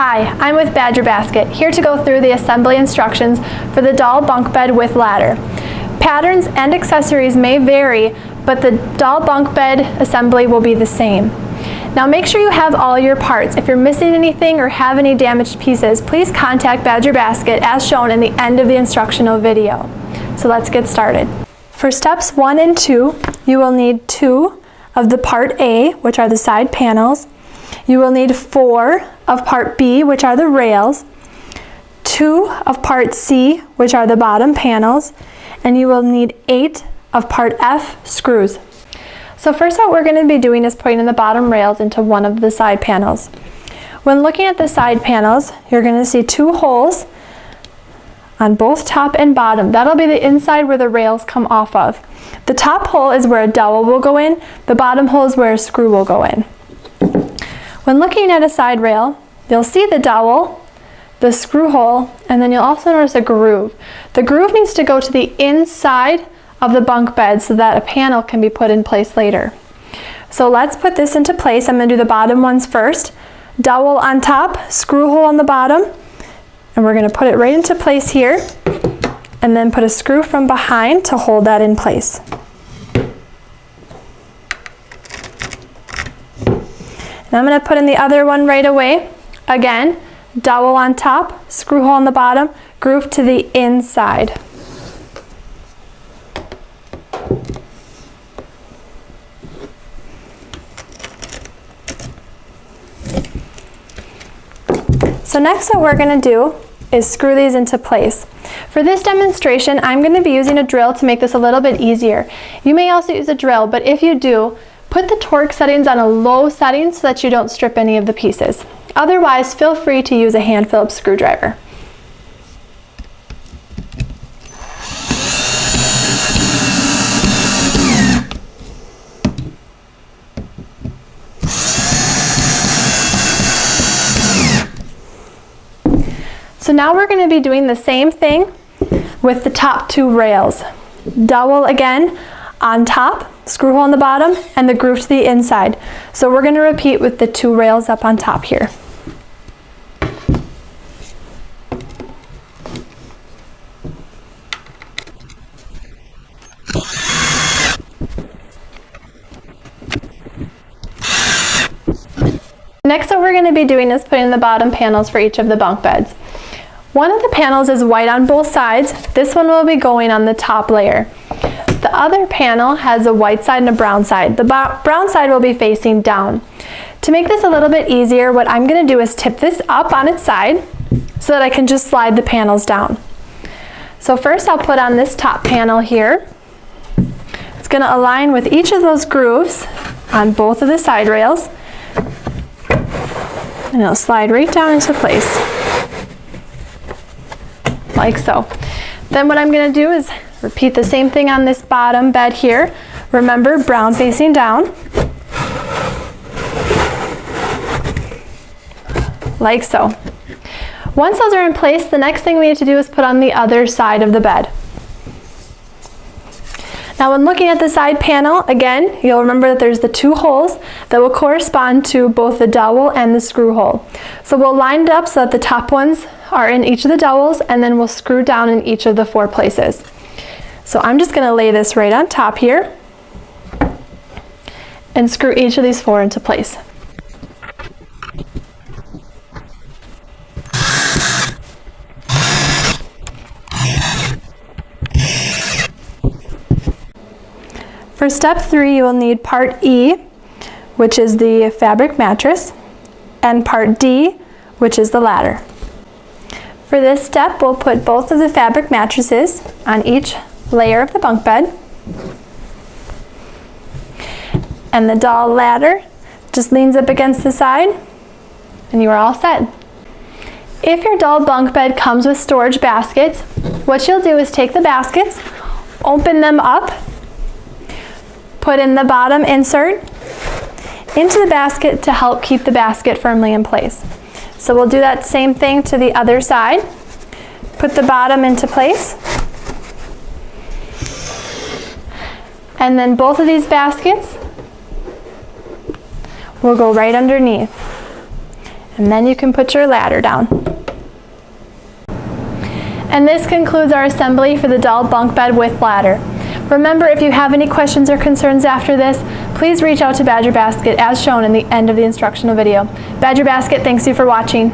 Hi, I'm with Badger Basket, here to go through the assembly instructions for the doll bunk bed with ladder. Patterns and accessories may vary, but the doll bunk bed assembly will be the same. Now make sure you have all your parts. If you're missing anything or have any damaged pieces, please contact Badger Basket as shown in the end of the instructional video. So let's get started. For steps 1 and 2, you will need 2 of the part A, which are the side panels. You will need 4 of part B, which are the rails, 2 of part C, which are the bottom panels, and you will need 8 of part F screws. So first what we're going to be doing is putting in the bottom rails into one of the side panels. When looking at the side panels, you're going to see 2 holes on both top and bottom. That'll be the inside where the rails come off of. The top hole is where a dowel will go in, the bottom hole is where a screw will go in. When looking at a side rail, you'll see the dowel, the screw hole, and then you'll also notice a groove. The groove needs to go to the inside of the bunk bed so that a panel can be put in place later. So let's put this into place. I'm going to do the bottom ones first. Dowel on top, screw hole on the bottom, and we're going to put it right into place here, and then put a screw from behind to hold that in place. And I'm going to put in the other one right away. Again, dowel on top, screw hole on the bottom, groove to the inside. So next what we're going to do is screw these into place. For this demonstration, I'm going to be using a drill to make this a little bit easier. You may also use a drill, but if you do, put the torque settings on a low setting so that you don't strip any of the pieces. Otherwise, feel free to use a hand Phillips screwdriver. So now we're going to be doing the same thing with the top 2 rails. Dowel again on top, screw hole on the bottom, and the groove to the inside. So we're going to repeat with the 2 rails up on top here. Next what we're going to be doing is putting the bottom panels for each of the bunk beds. One of the panels is white on both sides. This one will be going on the top layer. The other panel has a white side and a brown side. The brown side will be facing down. To make this a little bit easier, what I'm going to do is tip this up on its side so that I can just slide the panels down. So first I'll put on this top panel here. It's going to align with each of those grooves on both of the side rails, and it'll slide right down into place, like so. Then what I'm going to do is repeat the same thing on this bottom bed here. Remember, brown facing down, like so. Once those are in place, the next thing we need to do is put on the other side of the bed. Now when looking at the side panel, again, you'll remember that there's the 2 holes that will correspond to both the dowel and the screw hole. So we'll line it up so that the top ones are in each of the dowels, and then we'll screw down in each of the 4 places. So I'm just going to lay this right on top here and screw each of these 4 into place. For step 3, you will need part E, which is the fabric mattress, and part D, which is the ladder. For this step, we'll put both of the fabric mattresses on each layer of the bunk bed, and the doll ladder just leans up against the side, and you are all set. If your doll bunk bed comes with storage baskets, what you'll do is take the baskets, open them up, put in the bottom insert into the basket to help keep the basket firmly in place. So we'll do that same thing to the other side. Put the bottom into place, and then both of these baskets will go right underneath. And then you can put your ladder down. And this concludes our assembly for the doll bunk bed with ladder. Remember, if you have any questions or concerns after this, please reach out to Badger Basket as shown in the end of the instructional video. Badger Basket thanks you for watching.